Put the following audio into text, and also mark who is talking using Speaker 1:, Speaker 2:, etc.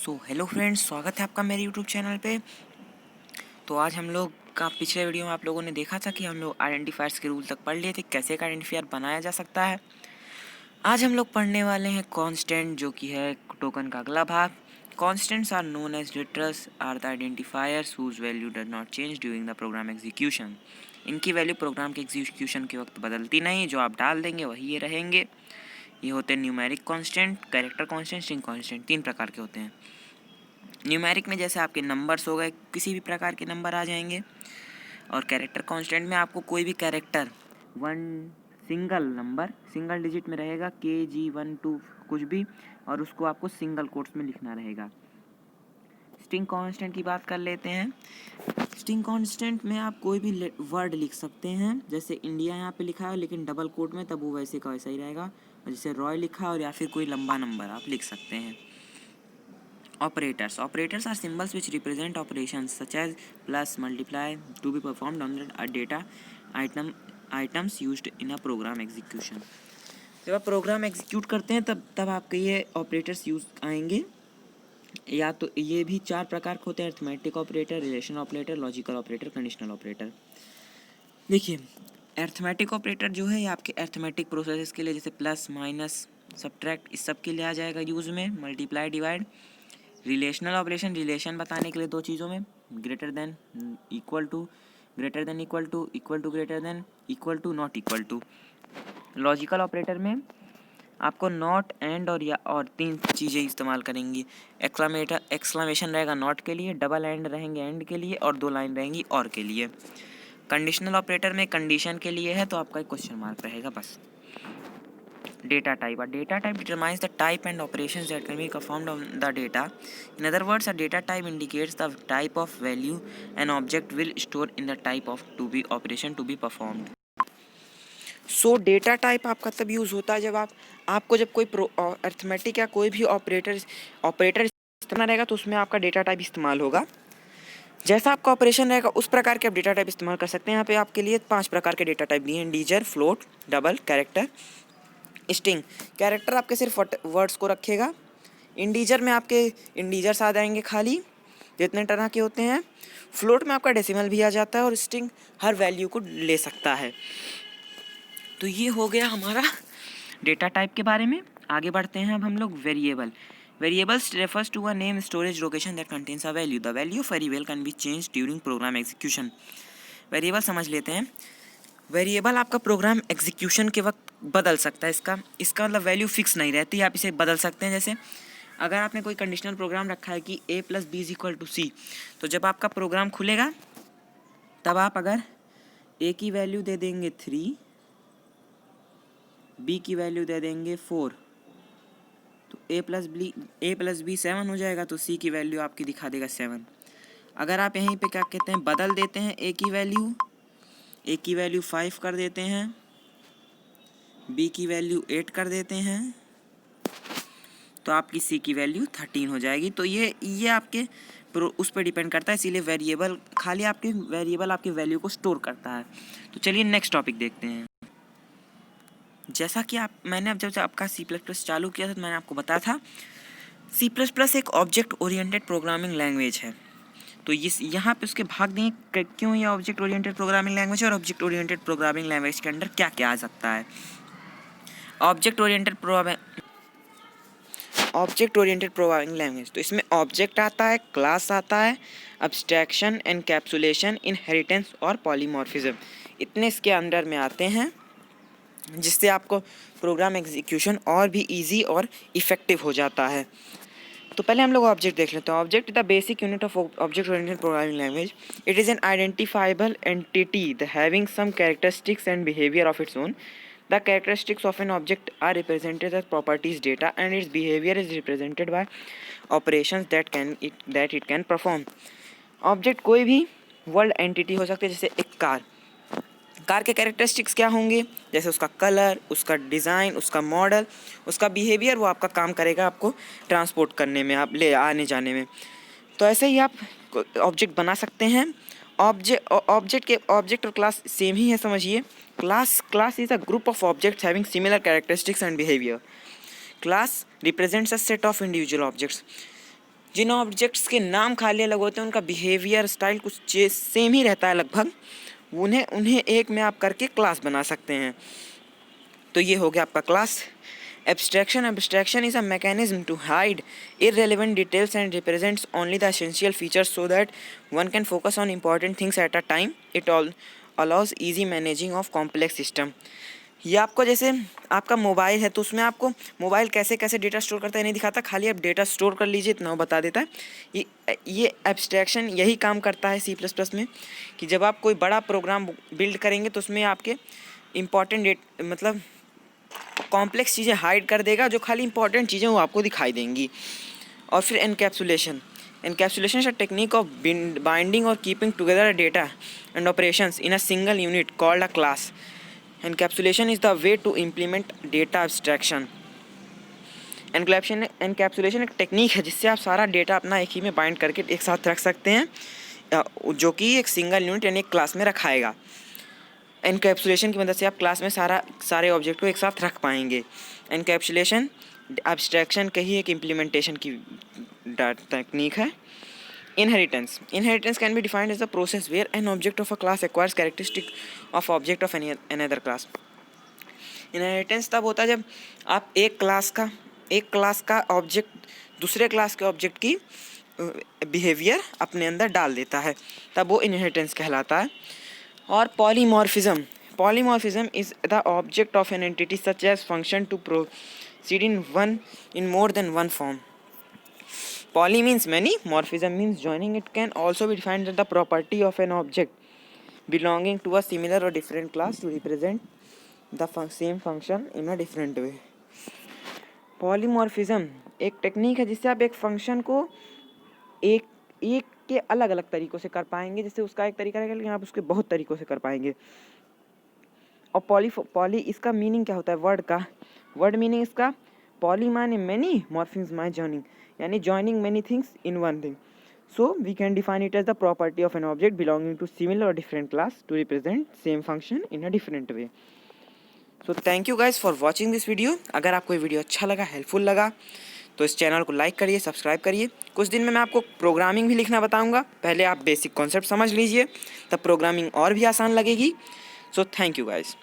Speaker 1: Hello friends, स्वागत है आपका मेरे यूट्यूब चैनल पे। तो आज हम लोग का पिछले वीडियो में आप लोगों ने देखा था कि हम लोग आइडेंटिफायर्स के रूल तक पढ़ लिए थे, कैसे एक आइडेंटिफायर बनाया जा सकता है। आज हम लोग पढ़ने वाले हैं कांस्टेंट, जो कि है टोकन का अगला भाग। Constants are known as literals are the identifiers whose value does not change during the program execution. इनकी वैल्यू प्रोग्राम के एग्जीक्यूशन के वक्त बदलती नहीं, जो आप डाल देंगे वही ये रहेंगे। ये होते हैं numeric constant, character constant, string constant. 3 प्रकार के होते हैं। न्यूमेरिक में जैसे आपके नंबर्स हो गए, किसी भी प्रकार के नंबर आ जाएंगे। और कैरेक्टर कांस्टेंट में आपको कोई भी character one single number single digit में रहेगा, KG 1 2 कुछ भी, और उसको आपको सिंगल कोट्स में लिखना रहेगा। स्ट्रिंग कांस्टेंट की बात कर लेते हैं। स्ट्रिंग कांस्टेंट में आप कोई भी वर्ड लिख सकते हैं, जैसे इंडिया यहाँ पे लिखा है लेकिन डबल कोट में, तब वो वैसे का वैसा ही रहेगा। और जैसे रॉय लिखा है और या फिर कोई लंबा नंबर आप लिख सकते हैं। Operators are symbols which represent operations such as plus, multiply, to be performed on the data items used in a program execution. जब आप प्रोग्राम एग्जीक्यूट करते हैं तब आपके ये ऑपरेटर्स यूज आएंगे। या तो ये भी 4 प्रकार के होते हैं: arithmetic operator, relation operator, logical operator, conditional operator. देखिए, अरिथमेटिक ऑपरेटर जो है ये आपके अरिथमेटिक प्रोसेसेस के लिए, जैसे प्लस, माइनस, सब्ट्रैक्ट, इस सब के लिए आ जाएगा यूज़ में। Multiply, divide. Relational operation relation बताने के लिए 2 चीज़ों में, greater than, equal to, greater than equal to, equal to greater than, equal to not equal to. Logical operator में आपको नॉट, एंड और या और 3 चीज़ें इस्तेमाल करेंगी। एक्सक्लामेशन रहेगा नॉट के लिए, डबल एंड रहेंगे एंड के लिए, और 2 लाइन रहेंगी और के लिए। कंडीशनल ऑपरेटर में कंडीशन के लिए है तो आपका एक क्वेश्चन मार्क रहेगा बस। Data type. A data type determines the type and operations that can be performed on the data. In other words, a data type indicates the type of value an object will store in the type of to be operation to be performed. So data type आपका तब use होता है जब आपको जब कोई arithmetic या कोई भी ऑपरेटर इस्तेमाल रहेगा तो उसमें आपका डेटा टाइप इस्तेमाल होगा। जैसा आपका ऑपरेशन रहेगा उस प्रकार के आप डेटा टाइप इस्तेमाल कर सकते हैं। यहाँ पे आपके लिए 5 प्रकार के डेटा टाइप दिए हैं: integer, float, double, character, string. Character आपके सिर्फ वर्ड्स को रखेगा। इंटीजर में आपके इंटीजर्स आ जाएंगे खाली, जितने तरह के होते हैं। फ्लोट में आपका डेसिमल भी आ जाता है, और स्ट्रिंग हर वैल्यू को ले सकता है। तो ये हो गया हमारा डेटा टाइप के बारे में। आगे बढ़ते हैं अब हम लोग variable. Variables refers to a name, storage, location that contains a value. The value of variable can be change during program execution. Variable समझ लेते हैं। वेरिएबल आपका प्रोग्राम एग्जीक्यूशन के वक्त बदल सकता है। इसका मतलब वैल्यू फिक्स नहीं रहती, आप इसे बदल सकते हैं। जैसे अगर आपने कोई कंडीशनल प्रोग्राम रखा है कि a + b = c, तो जब आपका प्रोग्राम खुलेगा तब आप अगर a की वैल्यू दे देंगे 3, b की वैल्यू दे देंगे 4, तो a + b 7 हो जाएगा, तो c की वैल्यू आपकी दिखा देगा 7। अगर आप यहीं पे क्या कहते हैं, बदल देते हैं a की वैल्यू 5 कर देते हैं, b की वैल्यू 8 कर देते हैं, तो आपकी c की वैल्यू 13 हो जाएगी। तो ये आपके उस पर डिपेंड करता है, इसीलिए वेरिएबल खाली आपकी वैल्यू को स्टोर करता है। तो चलिए नेक्स्ट टॉपिक देखते हैं। जैसा कि मैंने अब जब आपका C++ चालू किया था तो मैंने आपको बताया था C++ एक ऑब्जेक्ट ओरिएंटेड प्रोग्रामिंग लैंग्वेज है। तो यहाँ पे उसके भाग देंगे क्यों ये ऑब्जेक्ट ओरिएंटेड प्रोग्रामिंग लैंग्वेज है, और ऑब्जेक्ट ओरिएंटेड प्रोग्रामिंग लैंग्वेज के अंदर क्या क्या आ सकता है। ऑब्जेक्ट ओरिएंटेड प्रोग्रामिंग लैंग्वेज, तो इसमें ऑब्जेक्ट आता है, क्लास आता है, अब्स्ट्रैक्शन, एनकैप्सुलेशन, इनहेरिटेंस और पॉलीमॉर्फिज्म, इतने इसके अंदर में आते हैं, जिससे आपको प्रोग्राम एग्जीक्यूशन और भी इजी और इफेक्टिव हो जाता है। तो पहले हम लोग ऑब्जेक्ट देख लेते हैं। Object is the basic unit of object oriented programming language. It is an identifiable entity having some characteristics and behaviour of its own. The characteristics of an object are represented as properties data, and its behavior is represented by operations that it can perform. Object कोई भी world entity हो सकती है, जैसे एक car के characteristics क्या होंगे, जैसे उसका कलर, उसका डिज़ाइन, उसका मॉडल, उसका बिहेवियर, वो आपका काम करेगा आपको ट्रांसपोर्ट करने में, आप ले आने जाने में। तो ऐसे ही आप ऑब्जेक्ट बना सकते हैं। ऑब्जेक्ट और क्लास सेम ही है, समझिए। Class is a group of objects having similar characteristics and behaviour. Class represents a set of individual objects. जिन ऑब्जेक्ट्स के नाम खाली अलग होते हैं उनका बिहेवियर स्टाइल कुछ सेम ही रहता है लगभग, उन्हें उन्हें एक में आप करके क्लास बना सकते हैं। तो ये हो गया आपका class. Abstraction is a mechanism to hide irrelevant details and represents only the essential features so that one can focus on important things at a time. It all allows easy managing of complex system. ये आपको जैसे आपका mobile है तो उसमें आपको mobile कैसे कैसे डेटा स्टोर करता है नहीं दिखाता, खाली आप डेटा स्टोर कर लीजिए इतना वो बता देता है। ये एब्स्ट्रैक्शन यही काम करता है C++ में, कि जब आप कोई बड़ा प्रोग्राम बिल्ड करेंगे तो उसमें आपके इम्पॉर्टेंट मतलब कॉम्प्लेक्स चीज़ें हाइड कर देगा, जो खाली इंपॉर्टेंट चीज़ें वो आपको दिखाई देंगी। और फिर encapsulation is a technique of binding और keeping together data and operations in a single unit called a class. Encapsulation is the way to implement data abstraction. Encapsulation एक टेक्निक है जिससे आप सारा डेटा अपना एक ही में बाइंड करके एक साथ रख सकते हैं, जो कि एक सिंगल यूनिट यानी एक क्लास में रखाएगा। एनकैप्सुलेशन की मदद से आप क्लास में सारे ऑब्जेक्ट को एक साथ रख पाएंगे। एनकैप्सुलेशन एब्स्ट्रैक्शन का ही एक इम्प्लीमेंटेशन की टेक्निक है। Inheritance can be defined as the process where an object of a class acquires characteristic of object of another class. Inheritance तब होता है जब आप एक क्लास का ऑब्जेक्ट दूसरे क्लास के ऑब्जेक्ट की बिहेवियर अपने अंदर डाल देता है, तब वो इनहेरिटेंस कहलाता है। और polymorphism is the object of an entity such as function to proceed in more than one form. Poly means many, morphism means joining. It can also be defined as the property of an object belonging to a similar or different class to represent the same function in a different way. Polymorphism एक technique है जिससे आप एक function को एक के अलग अलग तरीक़ों से कर पाएंगे। जैसे उसका एक तरीका रहेगा लेकिन आप उसके बहुत तरीक़ों से कर पाएंगे। और पॉली इसका मीनिंग क्या होता है, वर्ड मीनिंग इसका पॉली माने मैनी, मॉर्फिज्म माने जॉइनिंग, यानी joining many things in one thing. So we can define it as the property of an object belonging to similar और different class to represent same function in a different way. So thank you guys for watching this video. अगर आपको ये video अच्छा लगा, helpful लगा, तो इस channel को लाइक करिए, सब्सक्राइब करिए। कुछ दिन में मैं आपको प्रोग्रामिंग भी लिखना बताऊंगा, पहले आप बेसिक कॉन्सेप्ट समझ लीजिए, तब प्रोग्रामिंग और भी आसान लगेगी। सो थैंक यू गाइज।